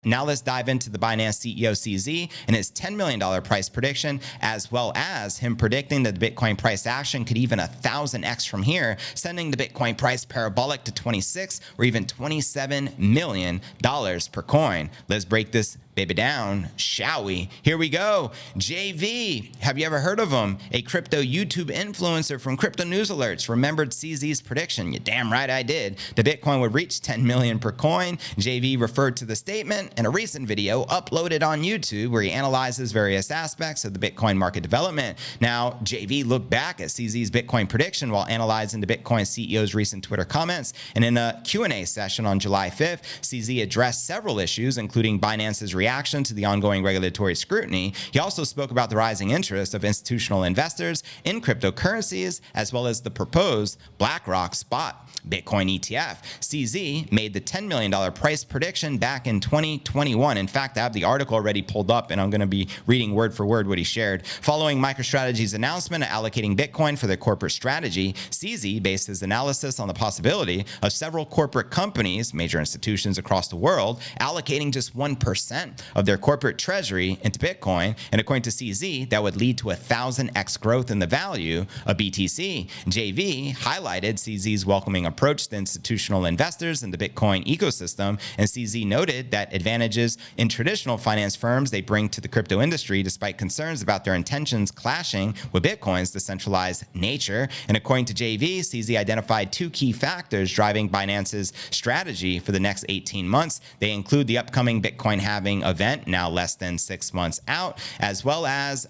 Now let's dive into the Binance CEO CZ and his $10 million price prediction, as well as him predicting that the Bitcoin price action could even 1,000x from here, sending the Bitcoin price parabolic to 26 or even $27 million per coin. Let's break this baby down, shall we? Here we go. JV, have you ever heard of him? A crypto YouTube influencer from cryptonewsalerts remembered CZ's prediction. You're damn right I did. The Bitcoin would reach 10 million per coin. JV referred to the statement in a recent video uploaded on YouTube where he analyzes various aspects of the Bitcoin market development. Now, JV looked back at CZ's Bitcoin prediction while analyzing the Bitcoin CEO's recent Twitter comments, and in a Q&A session on July 5th, CZ addressed several issues, including Binance's reaction to the ongoing regulatory scrutiny. He also spoke about the rising interest of institutional investors in cryptocurrencies, as well as the proposed BlackRock spot Bitcoin ETF. CZ made the $10 million price prediction back in 2021. In fact, I have the article already pulled up, and I'm going to be reading word for word what he shared. Following MicroStrategy's announcement of allocating Bitcoin for their corporate strategy, CZ based his analysis on the possibility of several corporate companies, major institutions across the world, allocating just 1% of their corporate treasury into Bitcoin. And according to CZ, that would lead to 1,000x growth in the value of BTC. JV highlighted CZ's welcoming approach to institutional investors in the Bitcoin ecosystem, and CZ noted that advantages in traditional finance firms they bring to the crypto industry, despite concerns about their intentions clashing with Bitcoin's decentralized nature. And according to JV, CZ identified two key factors driving Binance's strategy for the next 18 months. They include the upcoming Bitcoin halving event, now less than 6 months out, as well as,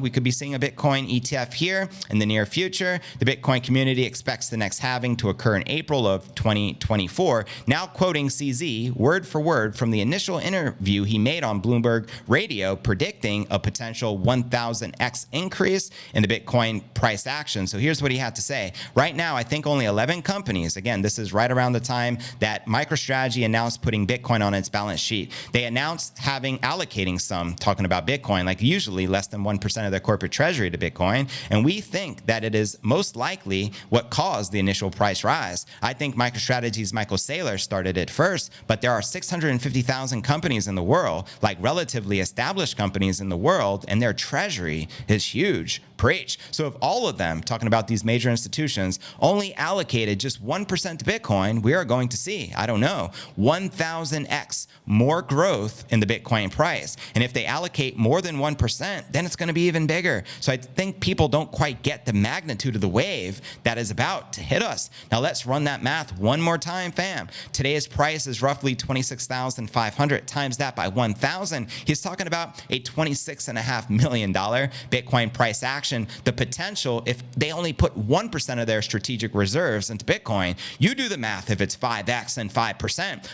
we could be seeing a Bitcoin ETF here in the near future. The Bitcoin community expects the next halving to occur in April of 2024. Now quoting CZ word for word from the initial interview he made on Bloomberg Radio, predicting a potential 1,000x increase in the Bitcoin price action. So here's what he had to say. Right now, I think only 11 companies, again, this is right around the time that MicroStrategy announced putting Bitcoin on its balance sheet. They announced allocating some, talking about Bitcoin, like usually less than 1% of their corporate treasury to Bitcoin. And we think that it is most likely what caused the initial price rise. I think MicroStrategy's Michael Saylor started it first, but there are 650,000 companies in the world, like relatively established companies in the world, and their treasury is huge. Preach. So if all of them, talking about these major institutions, only allocated just 1% to Bitcoin, we are going to see, 1,000x more growth in the Bitcoin price. And if they allocate more than 1%, then it's going to be even bigger. So I think people don't quite get the magnitude of the wave that is about to hit us. Now let's run that math one more time, fam. Today's price is roughly 26,500. Times that by 1,000. He's talking about a $26.5 million Bitcoin price action. The potential, if they only put 1% of their strategic reserves into Bitcoin, you do the math. If it's 5x and 5%,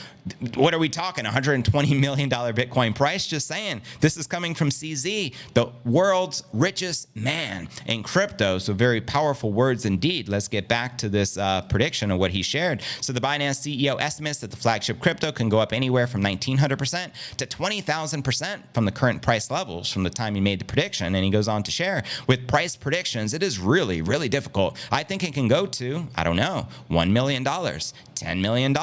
what are we talking? $120 million Bitcoin price? Just saying. This is coming from CZ, the world's richest man in crypto. So very powerful words indeed. Let's get back to this prediction of what he shared. So the Binance CEO estimates that the flagship crypto can go up anywhere from 1,900% to 20,000% from the current price levels from the time he made the prediction. And he goes on to share, with price predictions, it is really, really difficult. I think it can go to, $1 million, $10 million.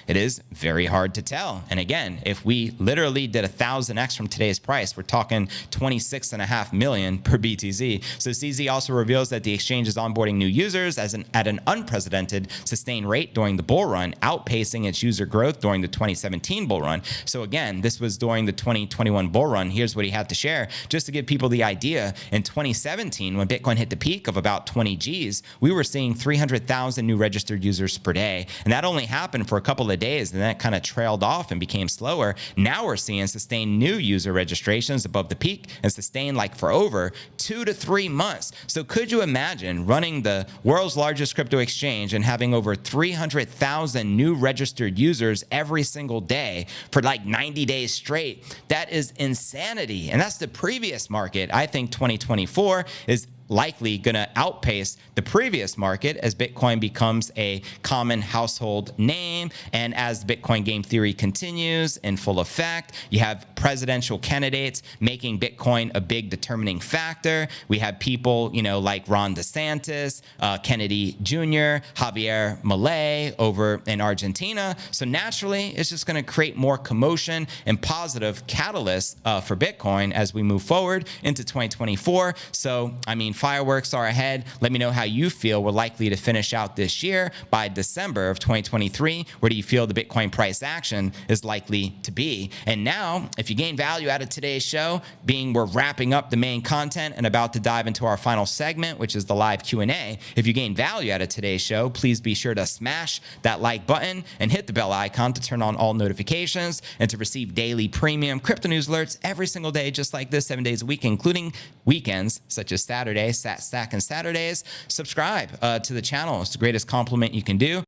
It is very hard to tell. And again, if we literally did 1,000x from today's price, we're talking 26.5 million per BTC. So CZ also reveals that the exchange is onboarding new users at an unprecedented sustained rate during the bull run, outpacing its user growth during the 2017 bull run. So again, this was during the 2021 bull run. Here's what he had to share. Just to give people the idea, in 2017, when Bitcoin hit the peak of about 20 Gs, we were seeing 300,000 new registered users per day. And that only happened for a couple of days, and then it kind of trailed off and became slower. Now we're seeing sustained new user registrations above the peak and sustained like for over 2 to 3 months. So could you imagine running the world's largest crypto exchange and having over 300,000 new registered users every single day for like 90 days straight? That is insanity. And that's the previous market. I think 2024 is likely going to outpace the previous market as Bitcoin becomes a common household name. And as the Bitcoin game theory continues in full effect, you have presidential candidates making Bitcoin a big determining factor. We have people, like Ron DeSantis, Kennedy Jr., Javier Milei over in Argentina. So naturally, it's just going to create more commotion and positive catalysts for Bitcoin as we move forward into 2024. So, fireworks are ahead. Let me know how you feel we're likely to finish out this year by December of 2023. Where do you feel the Bitcoin price action is likely to be? And now, if you gain value out of today's show, being we're wrapping up the main content and about to dive into our final segment, which is the live Q&A. If you gain value out of today's show, please be sure to smash that like button and hit the bell icon to turn on all notifications and to receive daily premium crypto news alerts every single day, just like this, 7 days a week, including weekends such as Saturday, Stack and Saturdays. Subscribe to the channel. It's the greatest compliment you can do.